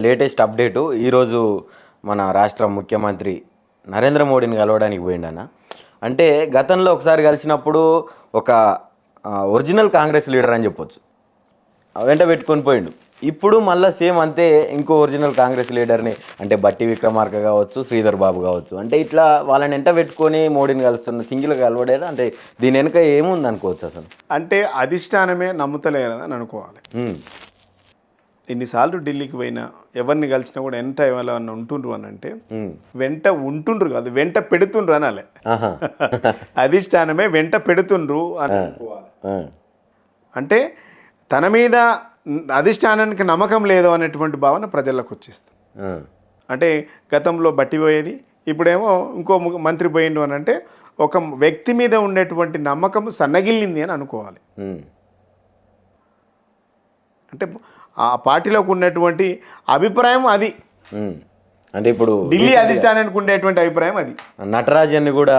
Latest update ఈరోజు మన రాష్ట్ర ముఖ్యమంత్రి నరేంద్ర మోడీని కలవడానికి పోయిండన్న. అంటే గతంలో ఒకసారి కలిసినప్పుడు ఒక ఒరిజినల్ కాంగ్రెస్ లీడర్ అని చెప్పొచ్చు, వెంట పెట్టుకొని పోయిండు. ఇప్పుడు మళ్ళీ సేమ్ అంతే ఇంకో ఒరిజినల్ కాంగ్రెస్ లీడర్ని, అంటే బట్టి విక్రమార్క కావచ్చు, శ్రీధర్ బాబు కావచ్చు, అంటే ఇట్లా వాళ్ళని వెంట పెట్టుకొని మోడీని కలుస్తున్న సింగిల్గా కలవడేదా? అంటే దీని వెనుక ఏముంది అనుకోవచ్చు అసలు? అంటే అధిష్టానమే నమ్ముతలేదని అనుకోవాలి. ఎన్నిసార్లు ఢిల్లీకి పోయినా ఎవరిని కలిసినా కూడా వెంట ఎవరన్నా ఉంటుండ్రు అని అంటే వెంట ఉంటుండ్రు కాదు, వెంట పెడుతుండ్రు అనాలి. అధిష్టానమే వెంట పెడుతుండ్రు అని అనుకోవాలి. అంటే తన మీద అధిష్టానానికి నమ్మకం లేదు అనేటువంటి భావన ప్రజలకు వచ్చేస్తుంది. అంటే గతంలో బట్టి పోయేది, ఇప్పుడేమో ఇంకో మంత్రి పోయిండు అని అంటే ఒక వ్యక్తి మీద ఉండేటువంటి నమ్మకం సన్నగిల్లింది అని అనుకోవాలి. అంటే ఆ పార్టీలోకి ఉన్నటువంటి అభిప్రాయం అది. అంటే ఇప్పుడు ఢిల్లీ అధిష్టానానికి ఉండేటువంటి అభిప్రాయం అది. నటరాజన్ని కూడా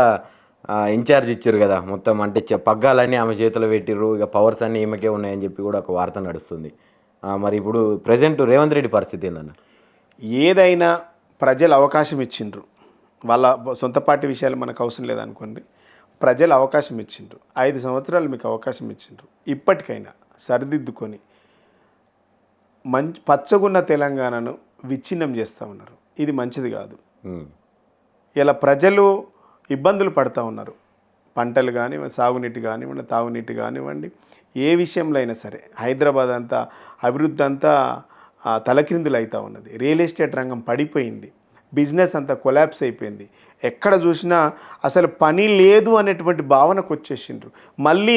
ఇన్ఛార్జ్ ఇచ్చారు కదా మొత్తం, అంటే పగ్గాలన్నీ ఆమె చేతిలో పెట్టిర్రు, ఇక పవర్స్ అన్నీ ఈమెకే ఉన్నాయని చెప్పి కూడా ఒక వార్త నడుస్తుంది. మరి ఇప్పుడు ప్రజెంట్ రేవంత్ రెడ్డి పరిస్థితి ఏందన్న? ఏదైనా ప్రజలు అవకాశం ఇచ్చిండ్రు, వాళ్ళ సొంత పార్టీ విషయాలు మనకు అవసరం లేదనుకోండి, ప్రజలు అవకాశం ఇచ్చిండ్రు, 5 సంవత్సరాలు మీకు అవకాశం ఇచ్చిండ్రు. ఇప్పటికైనా సరిదిద్దుకొని పచ్చగున్న తెలంగాణను విచ్ఛిన్నం చేస్తూ ఉన్నారు. ఇది మంచిది కాదు. ఇలా ప్రజలు ఇబ్బందులు పడుతూ ఉన్నారు. పంటలు కానివ్వండి, సాగునీటి కానివ్వండి, తాగునీటి కానివ్వండి, ఏ విషయంలో అయినా సరే హైదరాబాద్ అంతా అభివృద్ధి అంతా తలక్రిందులు అవుతూ ఉన్నది. రియల్ ఎస్టేట్ రంగం పడిపోయింది, బిజినెస్ అంతా కొలాప్స్ అయిపోయింది. ఎక్కడ చూసినా అసలు పని లేదు అనేటువంటి భావనకు వచ్చేసిండ్రు. మళ్ళీ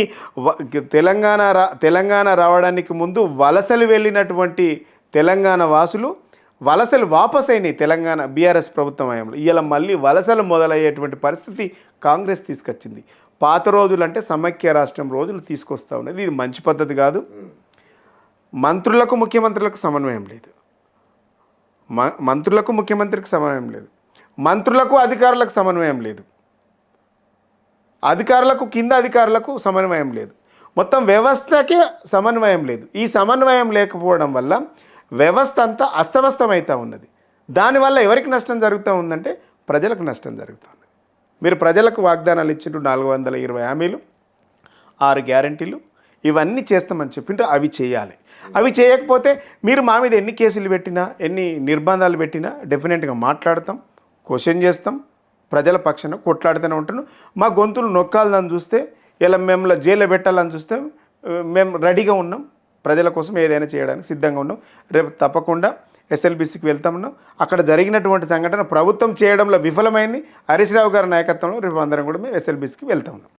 తెలంగాణ రావడానికి ముందు వలసలు వెళ్ళినటువంటి తెలంగాణ వాసులు వలసలు వాపస్ అయినాయి తెలంగాణ బీఆర్ఎస్ ప్రభుత్వం హయాంలో. ఇలా మళ్ళీ వలసలు మొదలయ్యేటువంటి పరిస్థితి కాంగ్రెస్ తీసుకొచ్చింది. పాత రోజులు అంటే సమైక్య రాష్ట్రం రోజులు తీసుకొస్తూ ఉన్నది. ఇది మంచి పద్ధతి కాదు. మంత్రులకు ముఖ్యమంత్రులకు సమన్వయం లేదు, మంత్రులకు ముఖ్యమంత్రికి సమన్వయం లేదు, మంత్రులకు అధికారులకు సమన్వయం లేదు, అధికారులకు కింద అధికారులకు సమన్వయం లేదు, మొత్తం వ్యవస్థకే సమన్వయం లేదు. ఈ సమన్వయం లేకపోవడం వల్ల వ్యవస్థ అంతా అస్తవ్యస్తమవుతూ ఉన్నది. దానివల్ల ఎవరికి నష్టం జరుగుతూ ఉందంటే ప్రజలకు నష్టం జరుగుతూ ఉన్నది. మీరు ప్రజలకు వాగ్దానాలు ఇచ్చిండ్రు, 420 హామీలు, 6 గ్యారంటీలు, ఇవన్నీ చేస్తామని చెప్పిండ్రు. అవి చేయాలి. అవి చేయకపోతే మీరు మా మీద ఎన్ని కేసులు పెట్టినా, ఎన్ని నిర్బంధాలు పెట్టినా డెఫినెట్గా మాట్లాడతాం, క్వశ్చన్ చేస్తాం, ప్రజల పక్షాన కొట్లాడుతూనే ఉంటాను. మా గొంతులు నొక్కాలని చూస్తే, ఇలా మేము జైల్లో పెట్టాలని చూస్తే మేము రెడీగా ఉన్నాం. ప్రజల కోసం ఏదైనా చేయడానికి సిద్ధంగా ఉన్నాం. రేపు తప్పకుండా ఎస్ఎల్బీసీకి వెళ్తామన్నాం. అక్కడ జరిగినటువంటి సంఘటన ప్రభుత్వం చేయడంలో విఫలమైంది. హరీష్ రావు గారి నాయకత్వంలో రేపు అందరం కూడా మేము ఎస్ఎల్బీసీకి వెళ్తా ఉన్నాం.